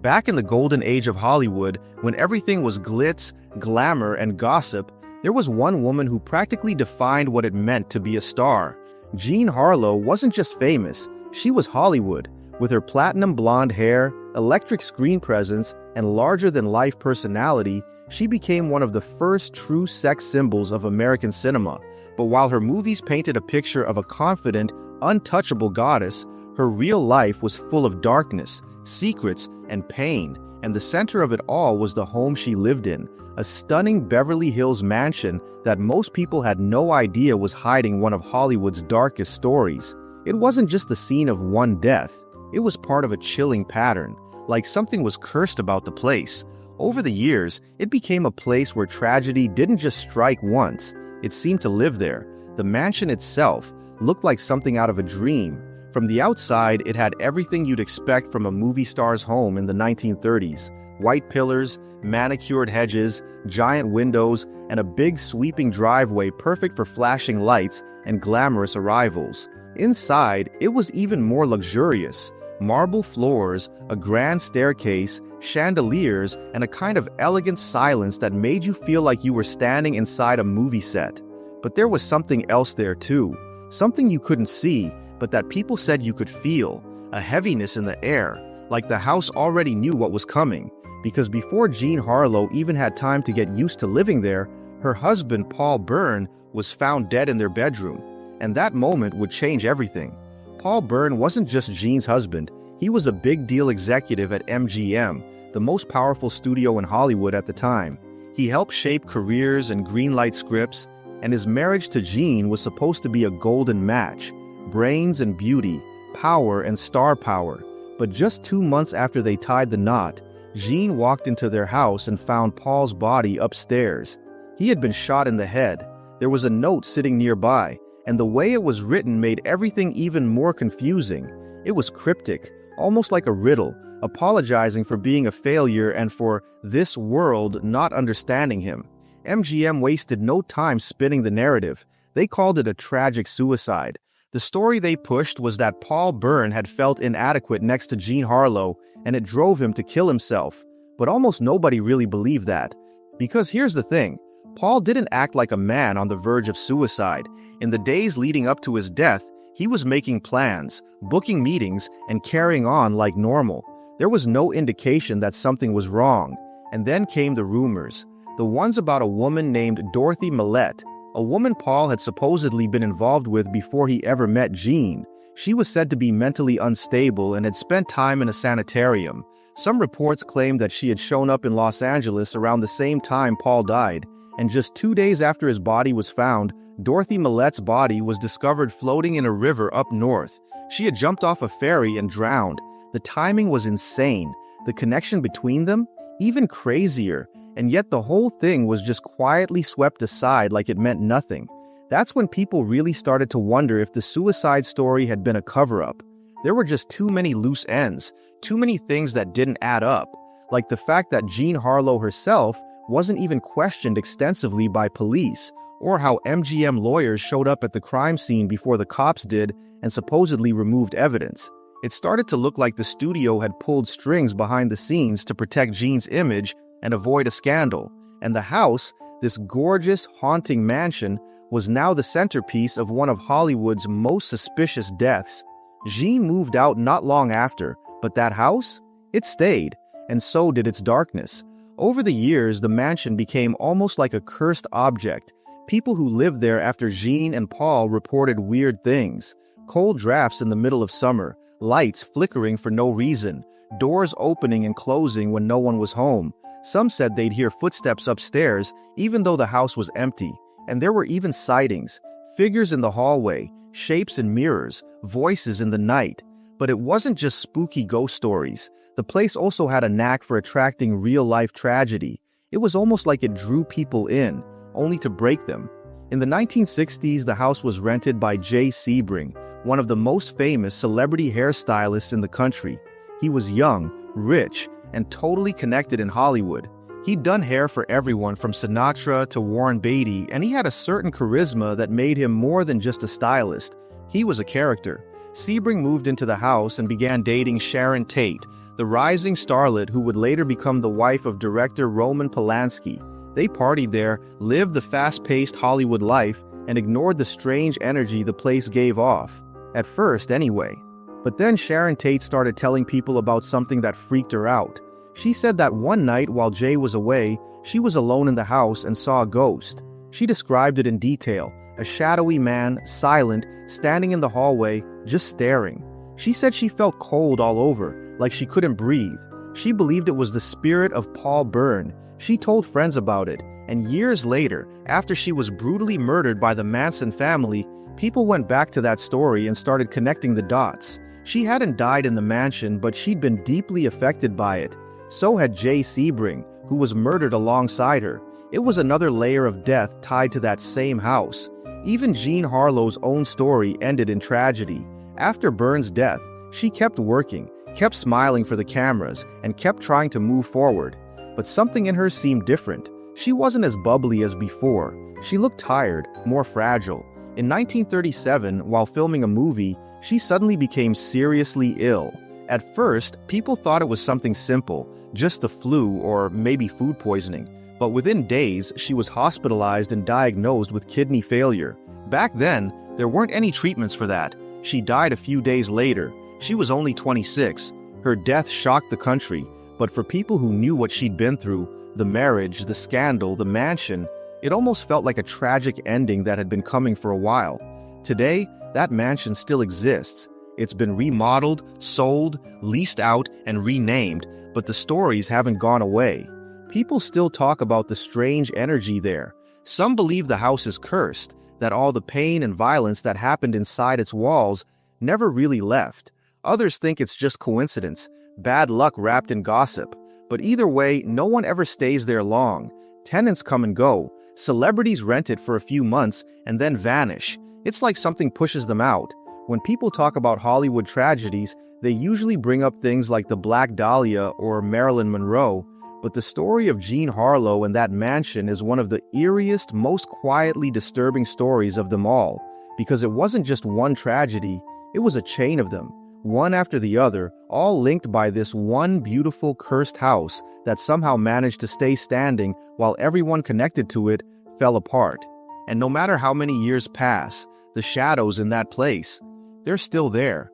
Back in the golden age of Hollywood, when everything was glitz, glamour, and gossip, there was one woman who practically defined what it meant to be a star. Jean Harlow wasn't just famous, she was Hollywood. With her platinum blonde hair, electric screen presence, and larger-than-life personality, she became one of the first true sex symbols of American cinema. But while her movies painted a picture of a confident, untouchable goddess, her real life was full of darkness, secrets, and pain, and the center of it all was the home she lived in, a stunning Beverly Hills mansion that most people had no idea was hiding one of Hollywood's darkest stories. It wasn't just the scene of one death, it was part of a chilling pattern, like something was cursed about the place. Over the years, it became a place where tragedy didn't just strike once, it seemed to live there. The mansion itself looked like something out of a dream. From the outside, it had everything you'd expect from a movie star's home in the 1930s. White pillars, manicured hedges, giant windows, and a big sweeping driveway perfect for flashing lights and glamorous arrivals. Inside, it was even more luxurious. Marble floors, a grand staircase, chandeliers, and a kind of elegant silence that made you feel like you were standing inside a movie set. But there was something else there too. Something you couldn't see, but that people said you could feel. A heaviness in the air, like the house already knew what was coming. Because before Jean Harlow even had time to get used to living there, her husband, Paul Byrne, was found dead in their bedroom. And that moment would change everything. Paul Byrne wasn't just Jean's husband, he was a big-deal executive at MGM, the most powerful studio in Hollywood at the time. He helped shape careers and greenlight scripts, and his marriage to Jean was supposed to be a golden match. Brains and beauty, power and star power. But just 2 months after they tied the knot, Jean walked into their house and found Paul's body upstairs. He had been shot in the head. There was a note sitting nearby, and the way it was written made everything even more confusing. It was cryptic, almost like a riddle, apologizing for being a failure and for this world not understanding him. MGM wasted no time spinning the narrative. They called it a tragic suicide. The story they pushed was that Paul Byrne had felt inadequate next to Jean Harlow, and it drove him to kill himself. But almost nobody really believed that. Because here's the thing, Paul didn't act like a man on the verge of suicide. In the days leading up to his death, he was making plans, booking meetings, and carrying on like normal. There was no indication that something was wrong. And then came the rumors. The ones about a woman named Dorothy Millette, a woman Paul had supposedly been involved with before he ever met Jean. She was said to be mentally unstable and had spent time in a sanitarium. Some reports claimed that she had shown up in Los Angeles around the same time Paul died, and just 2 days after his body was found, Dorothy Millette's body was discovered floating in a river up north. She had jumped off a ferry and drowned. The timing was insane. The connection between them? Even crazier. And yet the whole thing was just quietly swept aside like it meant nothing. That's when people really started to wonder if the suicide story had been a cover-up. There were just too many loose ends, too many things that didn't add up, like the fact that Jean Harlow herself wasn't even questioned extensively by police, or how MGM lawyers showed up at the crime scene before the cops did and supposedly removed evidence. It started to look like the studio had pulled strings behind the scenes to protect Jean's image and avoid a scandal. And the house, this gorgeous, haunting mansion, was now the centerpiece of one of Hollywood's most suspicious deaths. Jean moved out not long after, but that house? It stayed, and so did its darkness. Over the years, the mansion became almost like a cursed object. People who lived there after Jean and Paul reported weird things. Cold drafts in the middle of summer, lights flickering for no reason, doors opening and closing when no one was home. Some said they'd hear footsteps upstairs, even though the house was empty. And there were even sightings, figures in the hallway, shapes in mirrors, voices in the night. But it wasn't just spooky ghost stories. The place also had a knack for attracting real-life tragedy. It was almost like it drew people in, only to break them. In the 1960s, the house was rented by Jay Sebring, one of the most famous celebrity hairstylists in the country. He was young, rich, and totally connected in Hollywood. He'd done hair for everyone from Sinatra to Warren Beatty, and he had a certain charisma that made him more than just a stylist. He was a character. Sebring moved into the house and began dating Sharon Tate, the rising starlet who would later become the wife of director Roman Polanski. They partied there, lived the fast-paced Hollywood life, and ignored the strange energy the place gave off. At first, anyway. But then Sharon Tate started telling people about something that freaked her out. She said that one night while Jay was away, she was alone in the house and saw a ghost. She described it in detail, a shadowy man, silent, standing in the hallway, just staring. She said she felt cold all over, like she couldn't breathe. She believed it was the spirit of Paul Byrne. She told friends about it, and years later, after she was brutally murdered by the Manson family, people went back to that story and started connecting the dots. She hadn't died in the mansion, but she'd been deeply affected by it. So had Jay Sebring, who was murdered alongside her. It was another layer of death tied to that same house. Even Jean Harlow's own story ended in tragedy. After Byrne's death, she kept working, kept smiling for the cameras, and kept trying to move forward. But something in her seemed different. She wasn't as bubbly as before. She looked tired, more fragile. In 1937, while filming a movie, she suddenly became seriously ill. At first, people thought it was something simple, just the flu or maybe food poisoning. But within days, she was hospitalized and diagnosed with kidney failure. Back then, there weren't any treatments for that. She died a few days later. She was only 26. Her death shocked the country, but for people who knew what she'd been through, the marriage, the scandal, the mansion, it almost felt like a tragic ending that had been coming for a while. Today, that mansion still exists. It's been remodeled, sold, leased out, and renamed, but the stories haven't gone away. People still talk about the strange energy there. Some believe the house is cursed, that all the pain and violence that happened inside its walls never really left. Others think it's just coincidence, bad luck wrapped in gossip. But either way, no one ever stays there long. Tenants come and go. Celebrities rent it for a few months and then vanish. It's like something pushes them out. When people talk about Hollywood tragedies, they usually bring up things like the Black Dahlia or Marilyn Monroe, but the story of Jean Harlow and that mansion is one of the eeriest, most quietly disturbing stories of them all, because it wasn't just one tragedy, it was a chain of them, one after the other, all linked by this one beautiful cursed house that somehow managed to stay standing while everyone connected to it fell apart. And no matter how many years pass, the shadows in that place, they're still there.